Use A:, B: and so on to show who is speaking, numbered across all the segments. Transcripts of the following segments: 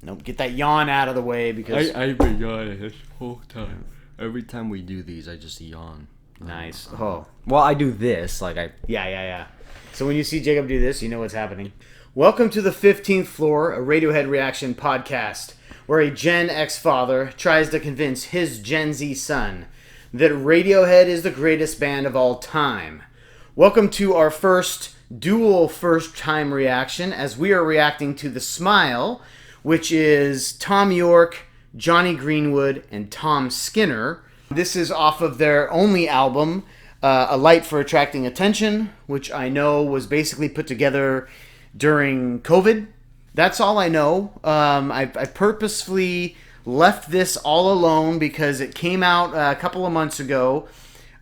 A: Nope. Get that yawn out of the way because...
B: I've been yawning this whole time. Every time we do these, I just yawn.
A: Nice. Oh. Well, I do this. Yeah. So when you see Jacob do this, you know what's happening. Welcome to the 15th Floor, a Radiohead reaction podcast, where a Gen X father tries to convince his Gen Z son that Radiohead is the greatest band of all time. Welcome to our first dual first-time reaction, as we are reacting to the Smile, which is Thom Yorke, Jonny Greenwood, and Tom Skinner. This is off of their only album, A Light for Attracting Attention, which I know was basically put together during COVID. That's all I know. I purposefully left this all alone because it came out a couple of months ago.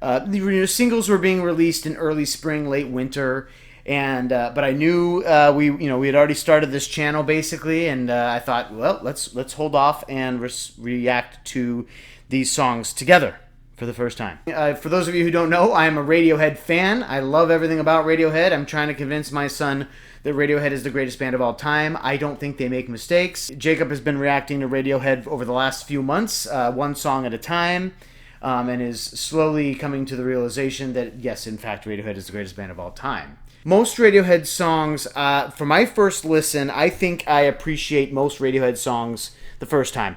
A: The singles were being released in early spring, late winter, and but I knew we had already started this channel basically, and I thought, well, let's hold off and react to these songs together for the first time. For those of you who don't know, I am a Radiohead fan. I love everything about Radiohead. I'm trying to convince my son that Radiohead is the greatest band of all time. I don't think they make mistakes. Jacob has been reacting to Radiohead over the last few months, one song at a time, and is slowly coming to the realization that, yes, in fact, Radiohead is the greatest band of all time. Most Radiohead songs, for my first listen, I think I appreciate most Radiohead songs the first time.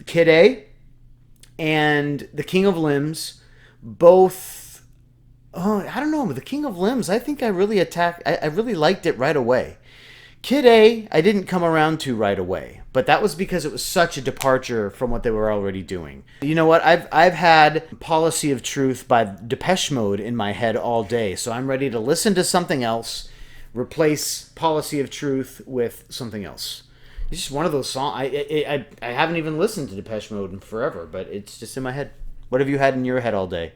A: Kid A and The King of Limbs, both, I don't know, The King of Limbs, I think I really liked it right away. Kid A, I didn't come around to right away, but that was because it was such a departure from what they were already doing. You know what? I've had Policy of Truth by Depeche Mode in my head all day, so I'm ready to listen to something else, replace Policy of Truth with something else. It's just one of those songs. I haven't even listened to Depeche Mode in forever, but it's just in my head. What have you had in your head all day?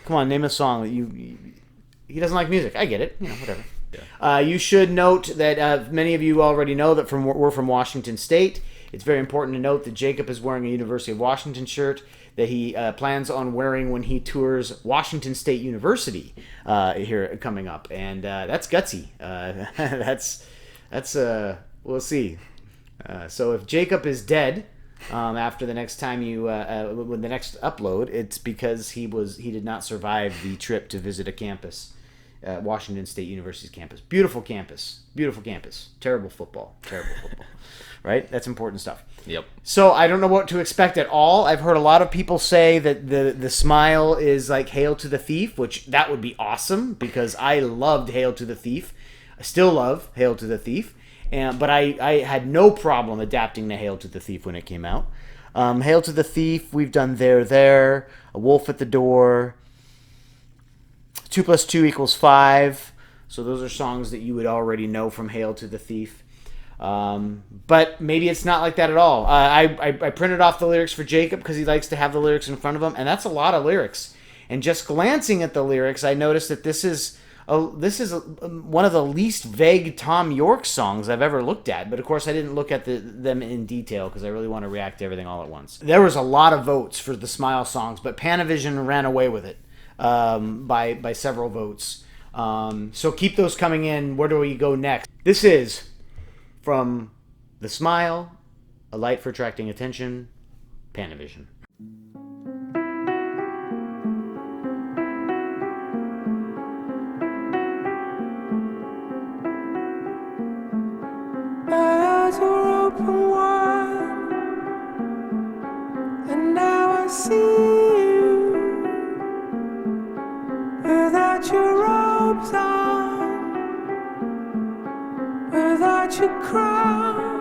A: Come on, name a song that you... He doesn't like music. I get it. You know, whatever. Yeah. You should note that many of you already know that we're from Washington State. It's very important to note that Jacob is wearing a University of Washington shirt that he plans on wearing when he tours Washington State University here coming up, and that's gutsy. We'll see. So if Jacob is dead after the next time when the next upload, it's because he did not survive the trip to visit a campus. Washington State University's campus. Beautiful campus. Beautiful campus. Terrible football. Right? That's important stuff.
B: Yep.
A: So I don't know what to expect at all. I've heard a lot of people say that the Smile is like Hail to the Thief, which that would be awesome because I loved Hail to the Thief. I still love Hail to the Thief. But I had no problem adapting to Hail to the Thief when it came out. Hail to the Thief, we've done There, A Wolf at the Door, 2 + 2 = 5. So those are songs that you would already know from Hail to the Thief. But maybe it's not like that at all. I printed off the lyrics for Jacob because he likes to have the lyrics in front of him, and that's a lot of lyrics. And just glancing at the lyrics, I noticed that this is one of the least vague Thom Yorke songs I've ever looked at. But of course, I didn't look at them in detail because I really want to react to everything all at once. There was a lot of votes for the Smile songs, but Panavision ran away with it by several votes. So keep those coming in. Where do we go next? This is from the Smile, A Light for Attracting Attention, Panavision.
C: Eyes are open wide, and now I see you without your robes on, without your crown.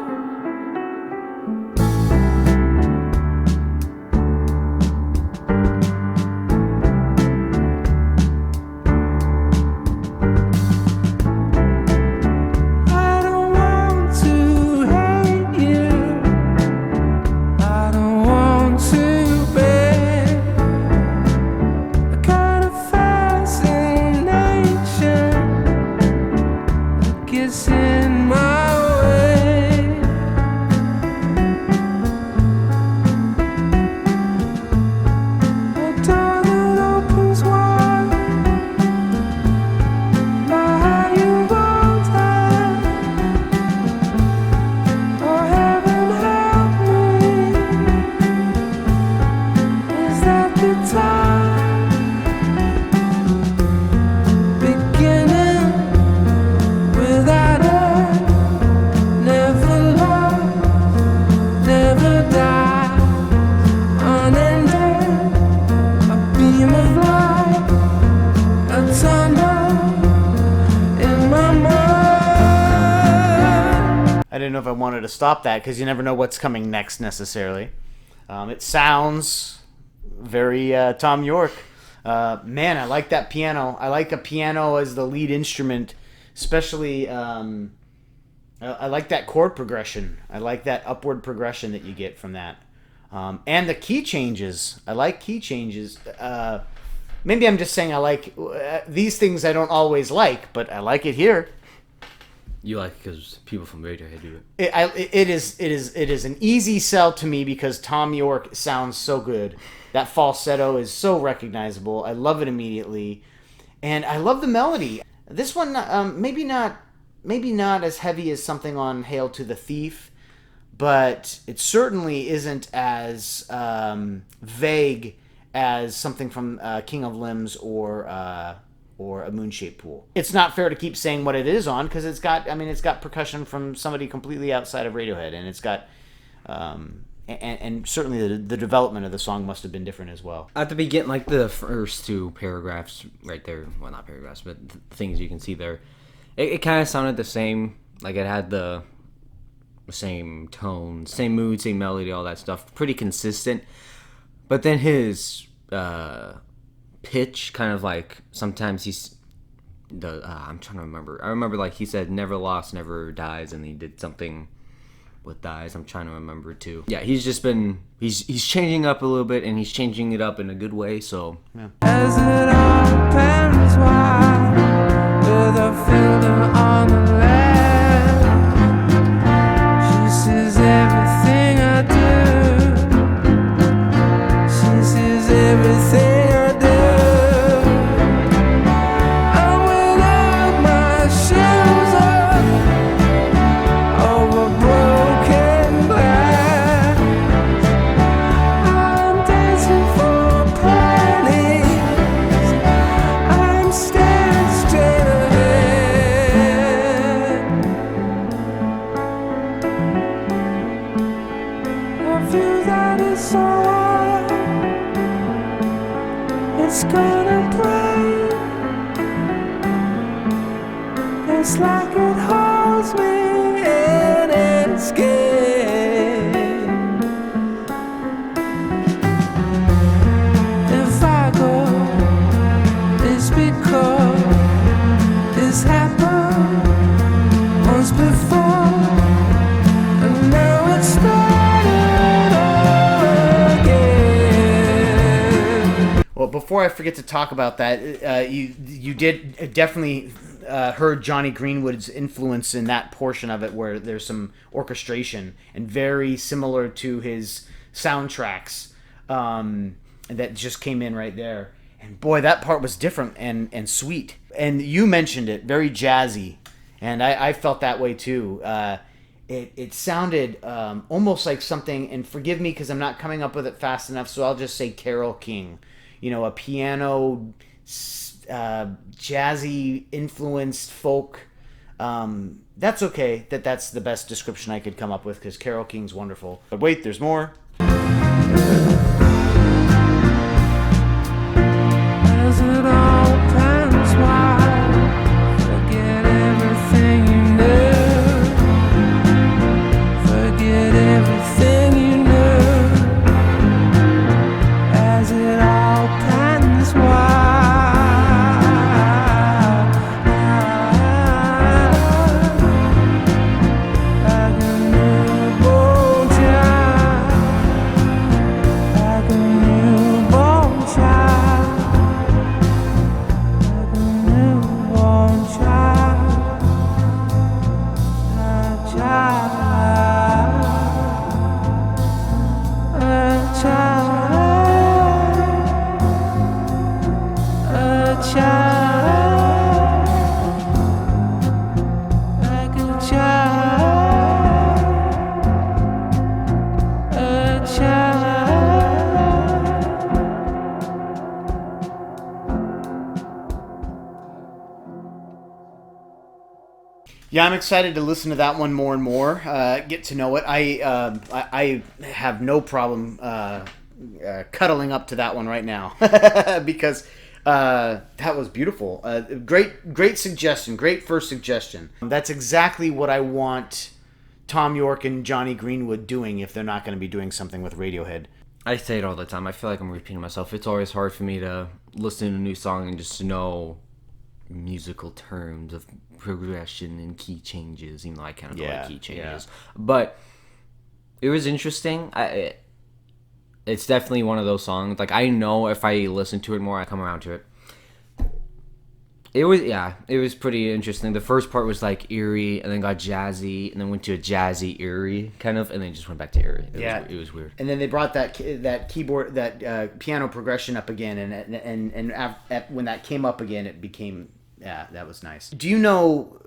C: In my way
A: I didn't know if I wanted to stop that because you never know what's coming next necessarily. It sounds very Tom York. Man, I like that piano. I like a piano as the lead instrument, especially. I like that chord progression. I like that upward progression that you get from that. And the key changes. I like key changes. Maybe I'm just saying I like these things I don't always like, but I like it here.
B: You like it because people from Radiohead do it.
A: It is an easy sell to me because Tom York sounds so good. That falsetto is so recognizable. I love it immediately, and I love the melody. This one, maybe not as heavy as something on "Hail to the Thief," but it certainly isn't as vague as something from King of Limbs or A Moon-Shaped Pool. It's not fair to keep saying what it is on because it's got percussion from somebody completely outside of Radiohead, and it's got and certainly the development of the song must have been different as well.
B: At the beginning, like the first two paragraphs right there, well, not paragraphs, but things you can see there, it kind of sounded the same. Like it had the same tone, same mood, same melody, all that stuff. Pretty consistent. But then his pitch kind of like sometimes he's I'm trying to remember. I remember like he said never lost, never dies, and he did something with dies. I'm trying to remember too. Yeah, he's just been he's changing up a little bit, and he's changing it up in a good way. So yeah.
C: As it all depends why with a fielder on the land. She sees everything I do. She sees everything I do. And without my shoes on over broken glass, I'm dancing for pennies. I'm staring straight ahead. I feel that it's so hard. It's gonna break. It's like it holds me in its game. If I go, it's because this happened once before, and now it's started again.
A: Well, before I forget to talk about that, you did definitely heard Johnny Greenwood's influence in that portion of it where there's some orchestration and very similar to his soundtracks that just came in right there. And boy, that part was different and sweet. And you mentioned it, very jazzy. And I felt that way too. It sounded almost like something, and forgive me because I'm not coming up with it fast enough, so I'll just say Carole King. You know, a piano, jazzy influenced folk. That's okay. That's the best description I could come up with because Carole King's wonderful. But wait, there's more.
C: As it all depends why forget everything you knew. Forget everything you knew. As it all depends why. Like a newborn child. Like a newborn child. Like a newborn child. A child. A child. A child. Like a child. A child.
A: Yeah, I'm excited to listen to that one more and more. Get to know it. I have no problem cuddling up to that one right now because that was beautiful. Great suggestion. Great first suggestion. That's exactly what I want Tom York and Johnny Greenwood doing if they're not going to be doing something with Radiohead?
B: I say it all the time. I feel like I'm repeating myself. It's always hard for me to listen to a new song and just know musical terms of progression and key changes, even though I kind of know what key changes. But it was interesting. It's definitely one of those songs. Like, I know if I listen to it more, I come around to it. It was pretty interesting. The first part was like eerie, and then got jazzy, and then went to a jazzy eerie kind of, and then just went back to eerie. It was weird.
A: And then they brought that keyboard, that piano progression up again, and when that came up again, it became that was nice. Do you know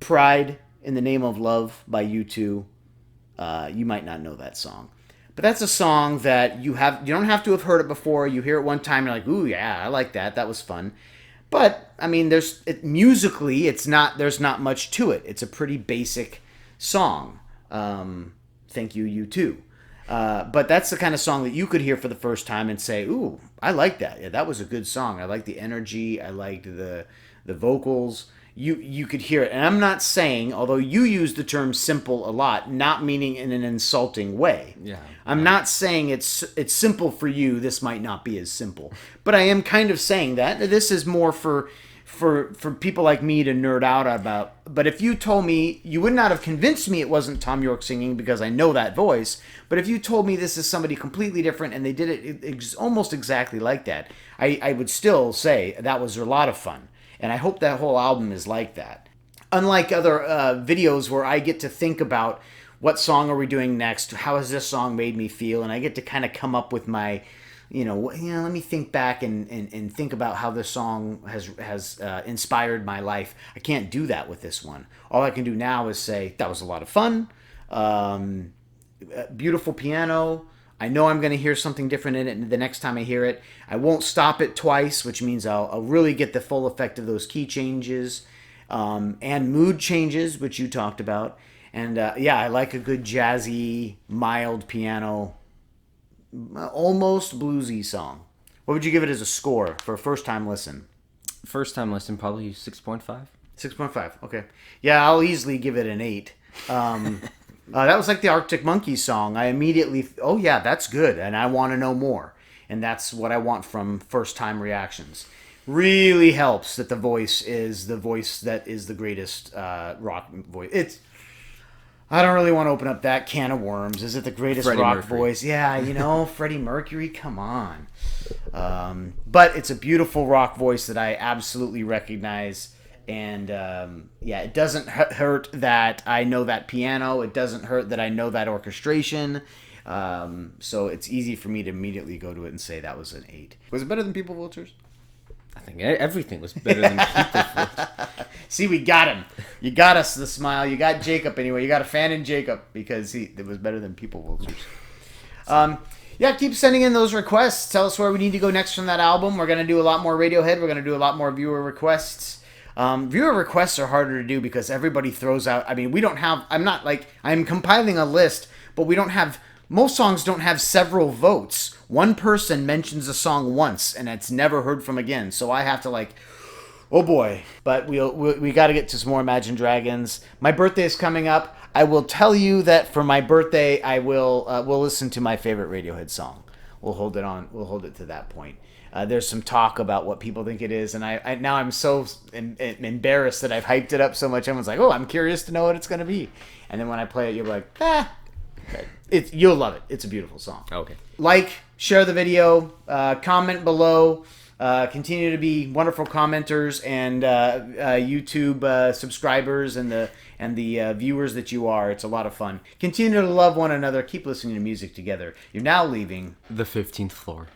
A: "Pride in the Name of Love" by U2? You might not know that song. But that's a song that you don't have to have heard it before. You hear it one time, you're like, ooh, yeah, I like that. That was fun. But I mean, musically, there's not much to it. It's a pretty basic song. Thank you, U2. But that's the kind of song that you could hear for the first time and say, ooh, I like that. Yeah, that was a good song. I liked the energy. I liked the vocals. You could hear it. And I'm not saying, although you use the term simple a lot, not meaning in an insulting way.
B: Yeah.
A: I'm not saying it's simple for you. This might not be as simple. But I am kind of saying that. This is more for people like me to nerd out about. But if you told me, you would not have convinced me it wasn't Tom York singing because I know that voice. But if you told me this is somebody completely different and they did it almost exactly like that, I would still say that was a lot of fun. And I hope that whole album is like that. Unlike other videos where I get to think about what song are we doing next, how has this song made me feel, and I get to kind of come up with my, let me think back and think about how this song has inspired my life. I can't do that with this one. All I can do now is say, that was a lot of fun, beautiful piano. I know I'm going to hear something different in it the next time I hear it. I won't stop it twice, which means I'll really get the full effect of those key changes and mood changes, which you talked about. And I like a good jazzy, mild piano, almost bluesy song. What would you give it as a score for a first-time listen?
B: First time listen, probably 6.5.
A: 6.5, okay. Yeah, I'll easily give it an 8. That was like the Arctic Monkeys song. I immediately, oh yeah, that's good, and I want to know more. And that's what I want from first-time reactions. Really helps that the voice is the voice that is the greatest rock voice. I don't really want to open up that can of worms. Is it the greatest
B: Freddie
A: rock
B: Mercury.
A: voice? Yeah, Freddie Mercury, come on. But it's a beautiful rock voice that I absolutely recognize. And it doesn't hurt that I know that piano. It doesn't hurt that I know that orchestration. So it's easy for me to immediately go to it and say that was an 8. Was it better than People Vultures?
B: I think everything was better than People.
A: See, we got him. You got us, the smile. You got Jacob anyway. You got a fan in Jacob because it was better than People Vultures. Keep sending in those requests. Tell us where we need to go next from that album. We're going to do a lot more Radiohead. We're going to do a lot more viewer requests. Viewer requests are harder to do because everybody throws out. I mean, I'm compiling a list, but most songs don't have several votes. One person mentions a song once and it's never heard from again. So I have to oh boy. But we got to get to some more Imagine Dragons. My birthday is coming up. I will tell you that for my birthday, I will we'll listen to my favorite Radiohead song. We'll hold it to that point. There's some talk about what people think it is, and I now I'm so embarrassed that I've hyped it up so much. Everyone's like, "Oh, I'm curious to know what it's going to be," and then when I play it, you're like, you'll love it. It's a beautiful song.
B: Okay.
A: Share the video, comment below. Continue to be wonderful commenters and YouTube subscribers and the viewers that you are. It's a lot of fun. Continue to love one another. Keep listening to music together. You're now leaving
B: The 15th floor.